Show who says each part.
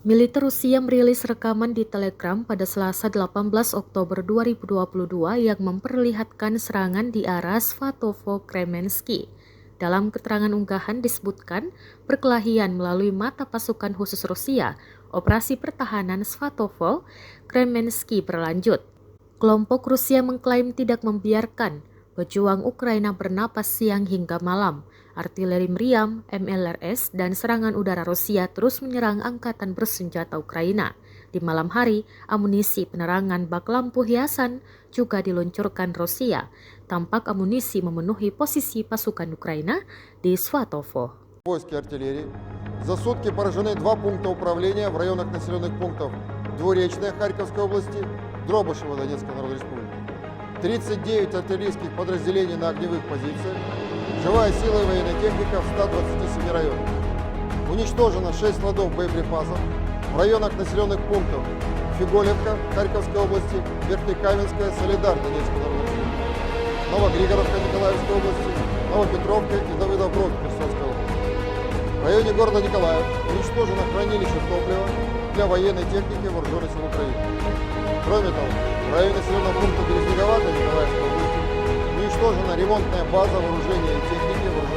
Speaker 1: Militer Rusia merilis rekaman di Telegram pada Selasa 18 Oktober 2022 yang memperlihatkan serangan di arah Svatovo-Kremensky. Dalam keterangan unggahan disebutkan perkelahian melalui mata pasukan khusus Rusia, operasi pertahanan Svatovo-Kremensky berlanjut. Kelompok Rusia mengklaim tidak membiarkan pejuang Ukraina bernapas siang hingga malam. Artileri meriam, MLRS, dan serangan udara Rusia terus menyerang angkatan bersenjata Ukraina. Di malam hari, amunisi penerangan bak lampu hiasan juga diluncurkan Rusia. Tampak amunisi memenuhi posisi pasukan Ukraina di Svatovo.
Speaker 2: Войски артиллерии. За сутки поражены 2 пункта управления в районах населенных пунктов Двуречная Харьковской области, Дробышево Донецкой Народной Республики. 39 артиллерийских подразделений на огневых позициях, живая сила и военная техника в 127 районах. Уничтожено 6 складов боеприпасов в районах населенных пунктов Фиголевка Харьковской области, Верхнекаменская, Солидар Донецкой Народной Республики, Новогригоровка Николаевской области, Новопетровка и Давыдов-Брод Херсонской области. В районе города Николаев уничтожено хранилище топлива для военной техники вооруженных сил Украины. Кроме того, в районе населенного пункта Березняковата Николаевской области уничтожена ремонтная база вооружения и техники вооруженных